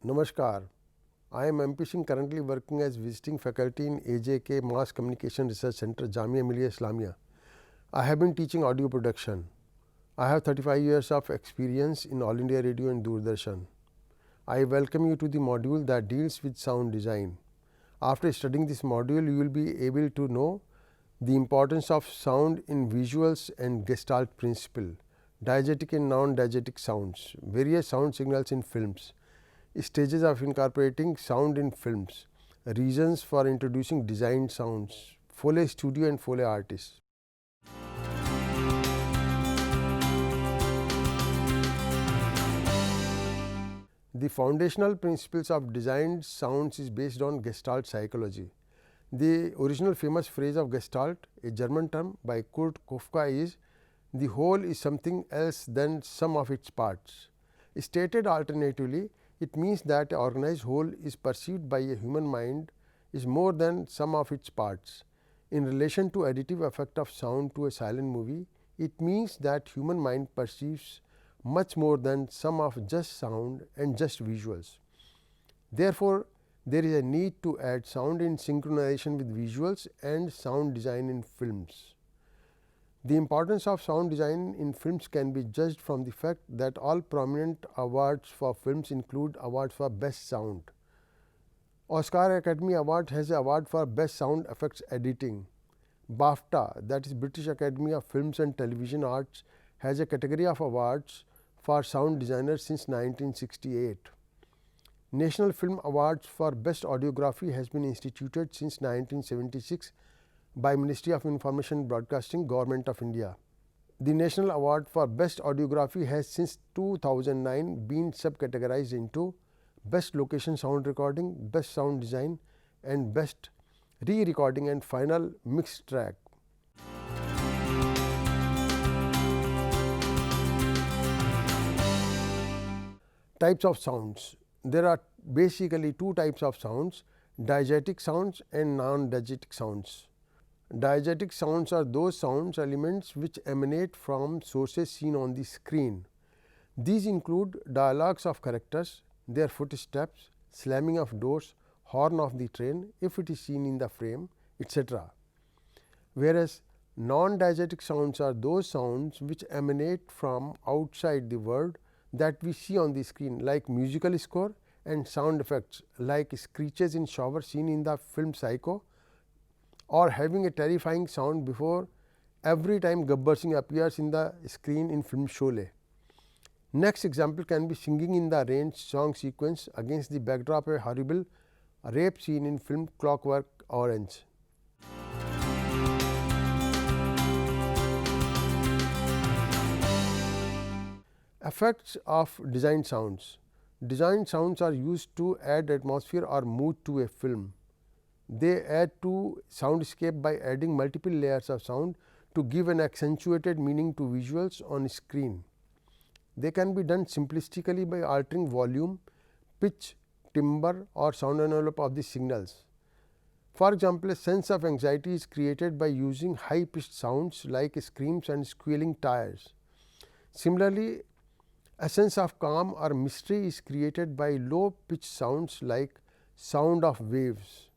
Namaskar. I am MP Singh, currently working as visiting faculty in AJK Mass Communication Research Center, Jamia Millia Islamia. I have been teaching audio production. I have 35 years of experience in All India Radio and Doordarshan. I welcome you to the module that deals with sound design. After studying this module, you will be able to know the importance of sound in visuals and Gestalt principle, diegetic and non-diegetic sounds, various sound signals in films, stages of incorporating sound in films, reasons for introducing designed sounds, Foley studio and Foley artists. The foundational principles of designed sounds is based on Gestalt psychology. The original famous phrase of Gestalt, a German term by Kurt Kafka, is the whole is something else than sum of its parts. Stated alternatively, it means that an organized whole is perceived by a human mind is more than sum of its parts. In relation to additive effect of sound to a silent movie, it means that human mind perceives much more than sum of just sound and just visuals. Therefore, there is a need to add sound in synchronization with visuals and sound design in films. The importance of sound design in films can be judged from the fact that all prominent awards for films include awards for best sound. Oscar Academy Award has an award for best sound effects editing. BAFTA, that is British Academy of Films and Television Arts, has a category of awards for sound designers since 1968. National Film Awards for Best Audiography has been instituted since 1976 by Ministry of Information and Broadcasting, Government of India. The National Award for Best Audiography has since 2009 been subcategorized into Best Location Sound Recording, Best Sound Design and Best Re-recording and Final Mixed Track. Types of sounds. There are basically two types of sounds, diegetic sounds and non-diegetic sounds. Diegetic sounds are those sounds elements which emanate from sources seen on the screen. These include dialogues of characters, their footsteps, slamming of doors, horn of the train if it is seen in the frame, etc. Whereas, non-diegetic sounds are those sounds which emanate from outside the world that we see on the screen, like musical score and sound effects like screeches in shower seen in the film Psycho, or having a terrifying sound before every time Gabbar Singh appears in the screen in film Sholay. Next example can be singing in the rain song sequence against the backdrop of a horrible rape scene in film Clockwork Orange. Effects of designed sounds. Designed sounds are used to add atmosphere or mood to a film. They add to soundscape by adding multiple layers of sound to give an accentuated meaning to visuals on screen. They can be done simplistically by altering volume, pitch, timbre or sound envelope of the signals. For example, a sense of anxiety is created by using high pitched sounds like screams and squealing tires. Similarly, a sense of calm or mystery is created by low pitched sounds like sound of waves.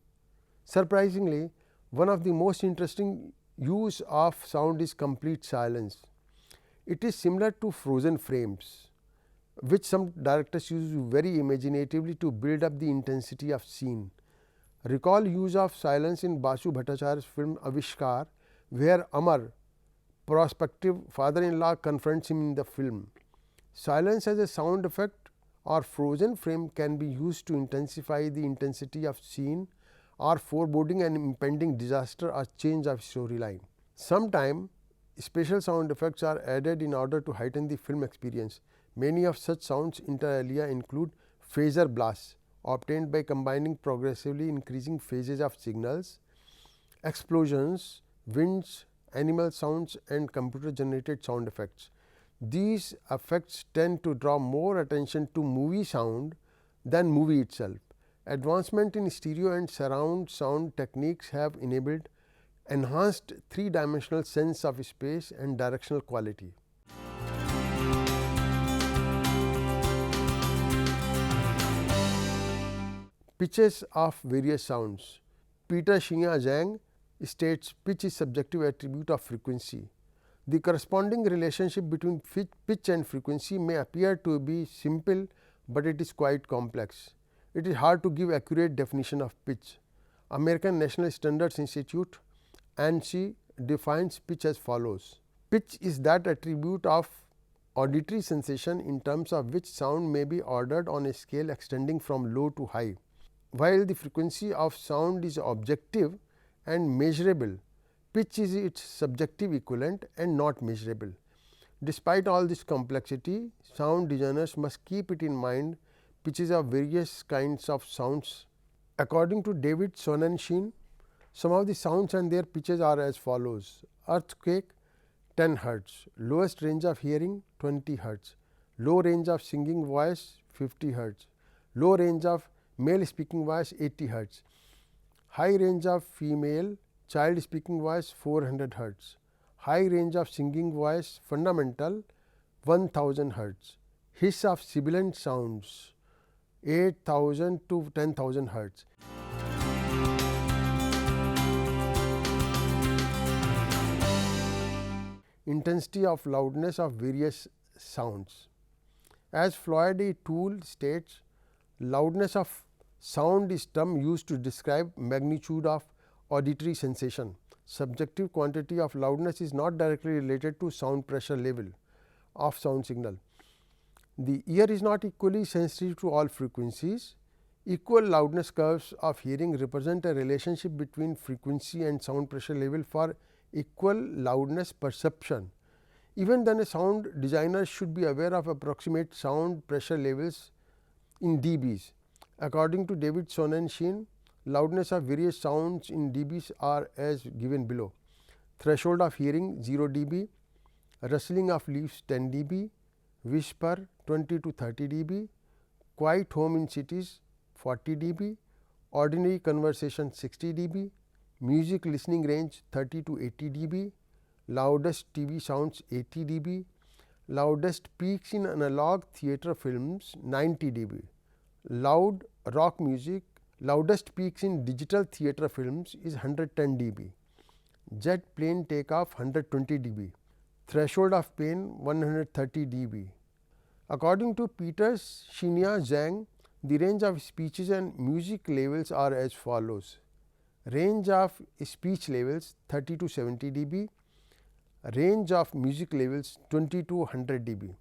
Surprisingly, one of the most interesting use of sound is complete silence. It is similar to frozen frames, which some directors use very imaginatively to build up the intensity of scene. Recall use of silence in Basu Bhattacharya's film Avishkar, where Amar, prospective father-in-law, confronts him in the film. Silence as a sound effect or frozen frame can be used to intensify the intensity of scene or foreboding an impending disaster or change of storyline. Sometimes special sound effects are added in order to heighten the film experience. Many of such sounds inter alia include phaser blasts, obtained by combining progressively increasing phases of signals, explosions, winds, animal sounds and computer generated sound effects. These effects tend to draw more attention to movie sound than movie itself. Advancement in stereo and surround sound techniques have enabled enhanced three-dimensional sense of space and directional quality. Pitches of various sounds. Peter Xia Zhang states pitch is subjective attribute of frequency. The corresponding relationship between pitch and frequency may appear to be simple, but it is quite complex. It is hard to give accurate definition of pitch. American National Standards Institute (ANSI) defines pitch as follows. Pitch is that attribute of auditory sensation in terms of which sound may be ordered on a scale extending from low to high. While the frequency of sound is objective and measurable, pitch is its subjective equivalent and not measurable. Despite all this complexity, sound designers must keep it in mind pitches of various kinds of sounds. According to David Sonnenschein, some of the sounds and their pitches are as follows. Earthquake 10 Hz, lowest range of hearing 20 Hz, low range of singing voice 50 Hz, low range of male speaking voice 80 Hz, high range of female child speaking voice 400 Hz, high range of singing voice fundamental 1000 Hz, hiss of sibilant sounds 8000 to 10,000 Hz. Intensity of loudness of various sounds. As Floyd E. Toole states, loudness of sound is term used to describe magnitude of auditory sensation. Subjective quantity of loudness is not directly related to sound pressure level of sound signal. The ear is not equally sensitive to all frequencies. Equal loudness curves of hearing represent a relationship between frequency and sound pressure level for equal loudness perception. Even then, a sound designer should be aware of approximate sound pressure levels in dBs. According to David Sonnenschein, loudness of various sounds in dBs are as given below. Threshold of hearing 0 dB, rustling of leaves 10 dB, whisper 20 to 30 dB, quiet home in cities 40 dB, ordinary conversation 60 dB, music listening range 30 to 80 dB, loudest TV sounds 80 dB, loudest peaks in analog theatre films 90 dB, loud rock music, loudest peaks in digital theatre films is 110 dB, jet plane takeoff 120 dB, threshold of pain 130 dB. According to Peter Xia Zhang, the range of speeches and music levels are as follows. Range of speech levels 30 to 70 dB, range of music levels 20 to 100 dB.